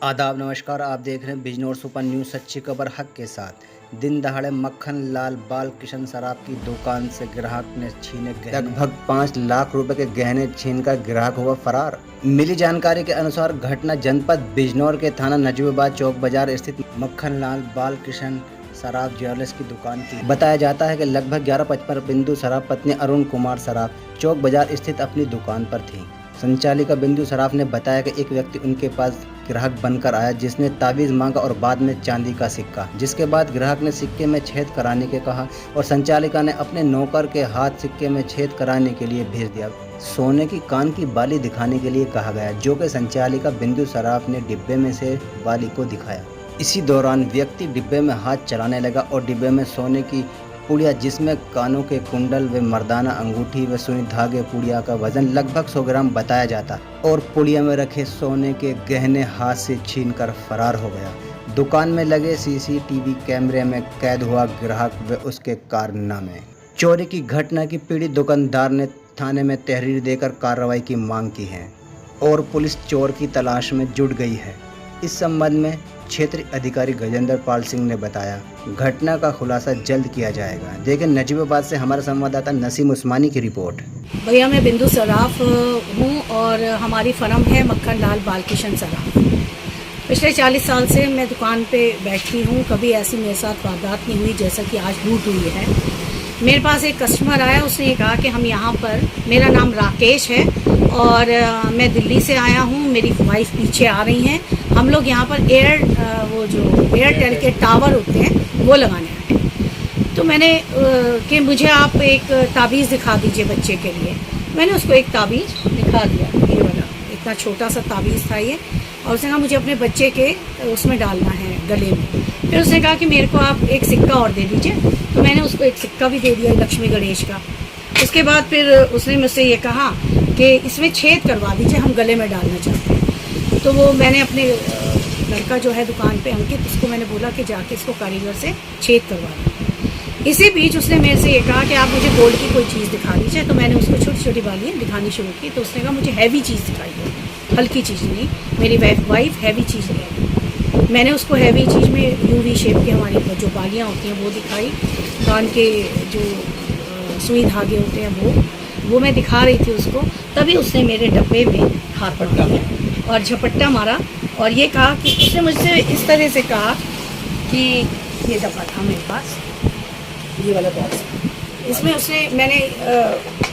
आदाब नमस्कार। आप देख रहे हैं बिजनौर सुपर न्यूज़। सच्ची खबर हक के साथ। दिन दहाड़े मक्खन लाल बाल किशन शराब की दुकान से ग्राहक ने छीने लगभग 5 लाख रुपए के गहने छीनकर ग्राहक हुआ फरार। मिली जानकारी के अनुसार घटना जनपद बिजनौर के थाना नजीबाबाद चौक बाजार स्थित मक्खन लाल बाल किशन शराब ज्वेलर्स की दुकान की। बताया जाता है कि लगभग 11:55 बिंदु शराब पत्नी अरुण कुमार शराब चौक बाजार स्थित अपनी दुकान पर थी। संचालिका बिंदु शराफ ने बताया कि एक व्यक्ति उनके पास ग्राहक बनकर आया जिसने ताबीज़ मांगा और बाद में चांदी का सिक्का, जिसके बाद ग्राहक ने सिक्के में छेद कराने के कहा और संचालिका ने अपने नौकर के हाथ सिक्के में छेद कराने के लिए भेज दिया। सोने की कान की बाली दिखाने के लिए कहा गया, जो कि संचालिका बिंदु शराफ ने डिब्बे में से बाली को दिखाया। इसी दौरान व्यक्ति डिब्बे में हाथ चलाने लगा और डिब्बे में सोने की पुड़िया जिसमें कानों के कुंडल व मर्दाना अंगूठी व सुई धागे पुड़िया का वजन लगभग 100 ग्राम बताया जाता और पुड़िया में रखे सोने के गहने हाथ से छीनकर फरार हो गया। दुकान में लगे सीसीटीवी कैमरे में कैद हुआ ग्राहक व उसके कारनामे। चोरी की घटना की पीड़ित दुकानदार ने थाने में तहरीर देकर कार्रवाई की मांग की है और पुलिस चोर की तलाश में जुट गई है। इस संबंध में क्षेत्रीय अधिकारी गजेंद्र पाल सिंह ने बताया, घटना का खुलासा जल्द किया जाएगा। देखें नजीबाबाद से हमारा संवाददाता नसीम उस्मानी की रिपोर्ट। भैया मैं बिंदु सराफ हूँ और हमारी फर्म है मक्खन लाल बाल किशन शराफ। पिछले 40 साल से मैं दुकान पे बैठती हूँ, कभी ऐसी मेरे साथ वारदात नहीं हुई जैसा कि आज लूट हुई है। मेरे पास एक कस्टमर आया, उसने ये कहा कि हम यहाँ पर, मेरा नाम राकेश है और मैं दिल्ली से आया हूँ, मेरी वाइफ पीछे आ रही हैं, हम लोग यहाँ पर वो जो एयरटेल के टावर होते हैं वो लगाने आए। तो मैंने कि मुझे आप एक ताबीज़ दिखा दीजिए बच्चे के लिए। मैंने उसको एक ताबीज़ दिखा दिया, ये वाला इतना छोटा सा ताबीज़ था ये, और उसने कहा मुझे अपने बच्चे के उसमें डालना है गले में। फिर उसने कहा कि मेरे को आप एक सिक्का और दे दीजिए, तो मैंने उसको एक सिक्का भी दे दिया लक्ष्मी गणेश का। उसके बाद फिर उसने मुझसे ये कहा कि इसमें छेद करवा दीजिए, हम गले में डालना चाहते हैं। तो वो मैंने अपने लड़का जो है दुकान पे अंकित, उसको मैंने बोला कि जाके इसको कारीगर से छेद करवा दें। इसी बीच उसने मेरे से ये कहा कि आप मुझे गोल्ड की कोई चीज़ दिखा दीजिए। तो मैंने उसको छोटी छोटी बालियाँ दिखानी शुरू की। तो उसने कहा मुझे हैवी चीज़ दिखाइए, हल्की चीज़ नहीं, मेरी वाइफ हैवी चीज़ ले। मैंने उसको हैवी चीज़ में यूवी शेप की हमारी जो बालियाँ होती हैं वो दिखाई, कान के जो सुई धागे होते हैं वो मैं दिखा रही थी उसको। तभी उसने मेरे डब्बे में हाथ पकड़ा और झपट्टा मारा और ये कहा कि उसने मुझसे इस तरह से कहा कि ये डब्बा था मेरे पास, ये वाला बॉक्स, इसमें मैंने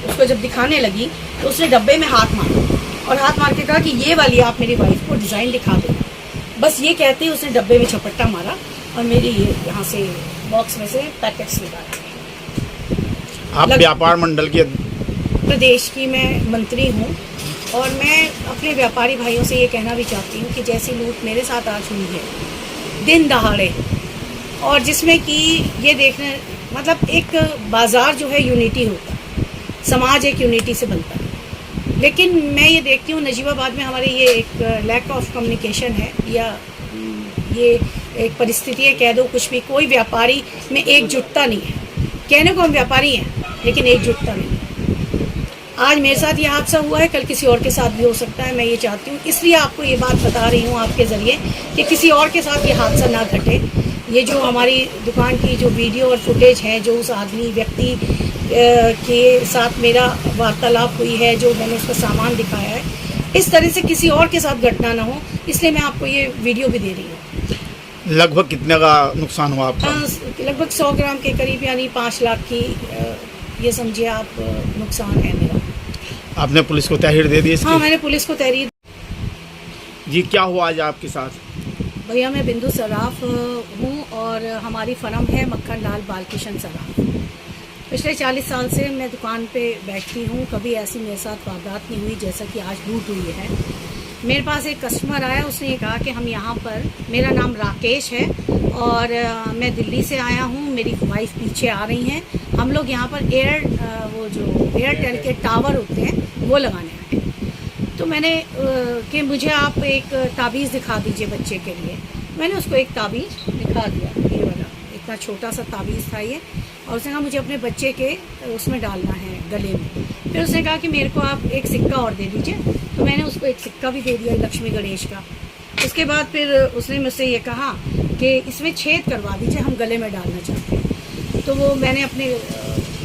उसको जब दिखाने लगी तो उसने डब्बे में हाथ मारा और हाथ मार के कहा कि ये वाली आप मेरी वाइफ को डिज़ाइन दिखा दो। बस ये कहते ही उसने डब्बे में झपट्टा मारा और मेरी ये यहाँ से बॉक्स में से पैकेट्स निकाले। आप व्यापार मंडल के प्रदेश की मैं मंत्री हूँ और मैं अपने व्यापारी भाइयों से ये कहना भी चाहती हूँ कि जैसी लूट मेरे साथ आज हुई है दिन दहाड़े, और जिसमें कि ये देखने मतलब एक बाज़ार जो है यूनिटी होता है, समाज एक यूनिटी से बनता है, लेकिन मैं ये देखती हूँ नजीबाबाद में हमारे ये एक लैक ऑफ कम्युनिकेशन है, या ये एक परिस्थिति है कह दो, कुछ भी, कोई व्यापारी में एकजुटता नहीं है। कहने को हम व्यापारी हैं लेकिन एकजुटता नहीं है। आज मेरे साथ ये हादसा हुआ है, कल किसी और के साथ भी हो सकता है। मैं ये चाहती हूँ, इसलिए आपको ये बात बता रही हूँ आपके ज़रिए कि किसी और के साथ ये हादसा ना घटे। ये जो हमारी दुकान की जो वीडियो और फुटेज है, जो उस आदमी व्यक्ति के साथ मेरा वार्तालाप हुई है, जो मैंने उसका सामान दिखाया है, इस तरह से किसी और के साथ घटना ना हो, इसलिए मैं आपको ये वीडियो भी दे रही हूँ। लगभग कितने का नुकसान हुआ आपका? लगभग 100 ग्राम के करीब, यानी 5 लाख की ये समझिए आप नुकसान है मेरा। आपने पुलिस को तहरीर दे दी इसकी? हाँ, मैंने पुलिस को तहरीर। जी, क्या हुआ आज आपके साथ? भैया मैं बिंदु सराफ हूँ और हमारी फर्म है मक्खन लाल बाल किशन शराफ। पिछले 40 साल से मैं दुकान पे बैठती हूँ, कभी ऐसी मेरे साथ वारदात नहीं हुई जैसा कि आज लूट हुई है। मेरे पास एक कस्टमर आया, उसने ये कहा कि हम यहाँ पर, मेरा नाम राकेश है और मैं दिल्ली से आया हूँ, मेरी वाइफ पीछे आ रही हैं, हम लोग यहाँ पर वो जो एयरटेल के टावर होते हैं वो लगाने आए। तो मैंने कि मुझे आप एक ताबीज़ दिखा दीजिए बच्चे के लिए। मैंने उसको एक ताबीज़ दिखा दिया, ये वाला इतना छोटा सा ताबीज़ था ये, और उसने कहा मुझे अपने बच्चे के उसमें डालना है गले में। फिर उसने कहा कि मेरे को आप एक सिक्का और दे दीजिए, तो मैंने उसको एक सिक्का भी दे दिया लक्ष्मी गणेश का। उसके बाद फिर उसने मुझसे ये कहा कि इसमें छेद करवा दीजिए, हम गले में डालना चाहते हैं। तो वो मैंने अपने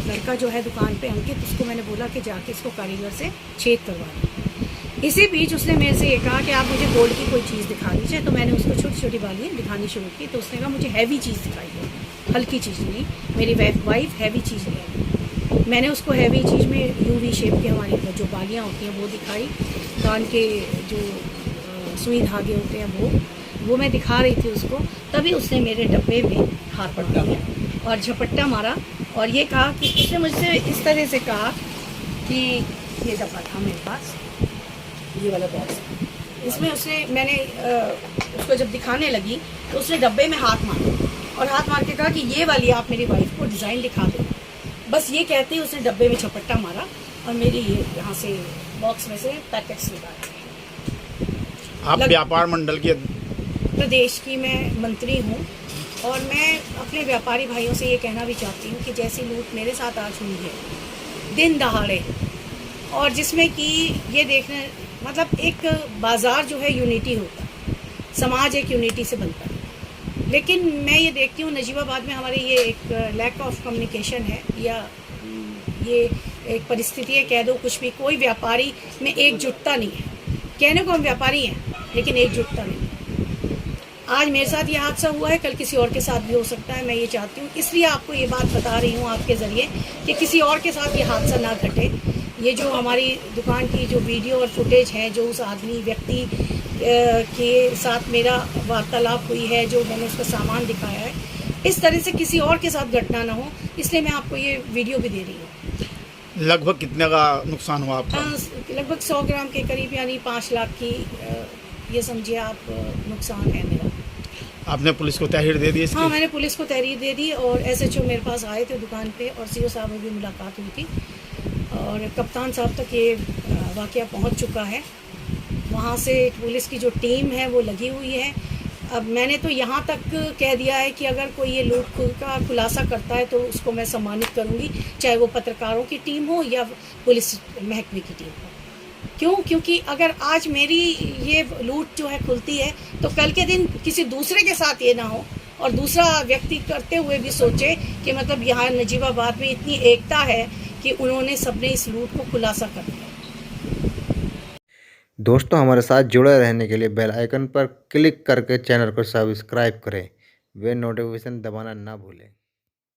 लड़का जो है दुकान पे अंकित, उसको मैंने बोला कि जाके इसको कारीगर से छेद करवा दो। इसी बीच उसने मेरे से ये कहा कि आप मुझे गोल्ड की कोई चीज़ दिखा दीजिए। तो मैंने उसको छोटी छोटी बालियाँ दिखानी शुरू की। तो उसने कहा मुझे हैवी चीज़ दिखाई, हल्की चीज़ नहीं, मेरी वाइफ हैवी चीज़ ले। मैंने उसको हैवी चीज़ में यूवी शेप की हमारी जो बालियाँ होती हैं वो दिखाई, कान के जो सुई धागे होते हैं वो मैं दिखा रही थी उसको। तभी उसने मेरे डब्बे में हाथ पट्टा दिया और झपट्टा मारा और ये कहा कि उसने मुझसे इस तरह से कहा कि ये डब्बा था मेरे पास, ये वाला बॉक्स, इसमें मैंने उसको जब दिखाने लगी तो उसने डब्बे में हाथ मारा और हाथ मार के कहा कि ये वाली आप मेरी वाइफ को डिज़ाइन दिखा दो। बस ये कहते ही उसने डब्बे में झपट्टा मारा और मेरी ये यहाँ से बॉक्स में से पैकेट्स निकाले। आप व्यापार मंडल के प्रदेश की मैं मंत्री हूँ और मैं अपने व्यापारी भाइयों से ये कहना भी चाहती हूँ कि जैसी लूट मेरे साथ आज हुई है दिन दहाड़े, और जिसमें कि ये देखने मतलब एक बाज़ार जो है यूनिटी होता है, समाज एक यूनिटी से बनता है, लेकिन मैं ये देखती हूँ नजीबाबाद में हमारे ये एक लैक ऑफ कम्युनिकेशन है, या ये एक परिस्थिति है, कह दो कुछ भी। कोई व्यापारी में एकजुटता नहीं है। कहने को हम व्यापारी हैं लेकिन एकजुटता नहीं। आज मेरे साथ ये हादसा हुआ है, कल किसी और के साथ भी हो सकता है। मैं ये चाहती हूँ, इसलिए आपको ये बात बता रही हूँ आपके ज़रिए कि किसी और के साथ ये हादसा ना घटे। ये जो हमारी दुकान की जो वीडियो और फुटेज है, जो उस आदमी व्यक्ति के साथ मेरा वार्तालाप हुई है, जो मैंने उसका सामान दिखाया है, इस तरह से किसी और के साथ घटना ना हो, इसलिए मैं आपको ये वीडियो भी दे रही हूँ। लगभग कितने का नुकसान हुआ आपका? लगभग 100 ग्राम के करीब, यानी 5 लाख की ये समझिए आप नुकसान है मेरा। आपने पुलिस को तहरीर दे दी इसकी? हाँ, मैंने पुलिस को तहरीर दे दी और SHO मेरे पास आए थे दुकान पे और CO साहब में भी मुलाकात हुई थी और कप्तान साहब तक ये वाक़या पहुंच चुका है। वहाँ से पुलिस की जो टीम है वो लगी हुई है। अब मैंने तो यहाँ तक कह दिया है कि अगर कोई ये लूट का खुलासा करता है तो उसको मैं सम्मानित करूँगी, चाहे वो पत्रकारों की टीम हो या पुलिस महकमे की टीम हो। क्यों? क्योंकि अगर आज मेरी ये लूट जो है खुलती है तो कल के दिन किसी दूसरे के साथ ये ना हो और दूसरा व्यक्ति करते हुए भी सोचे कि मतलब यहाँ नजीबाबाद में इतनी एकता है कि उन्होंने सबने इस लूट को खुलासा कर दिया। दोस्तों, हमारे साथ जुड़े रहने के लिए बेल आइकन पर क्लिक करके चैनल को सब्सक्राइब करें, वे नोटिफिकेशन दबाना ना भूलें।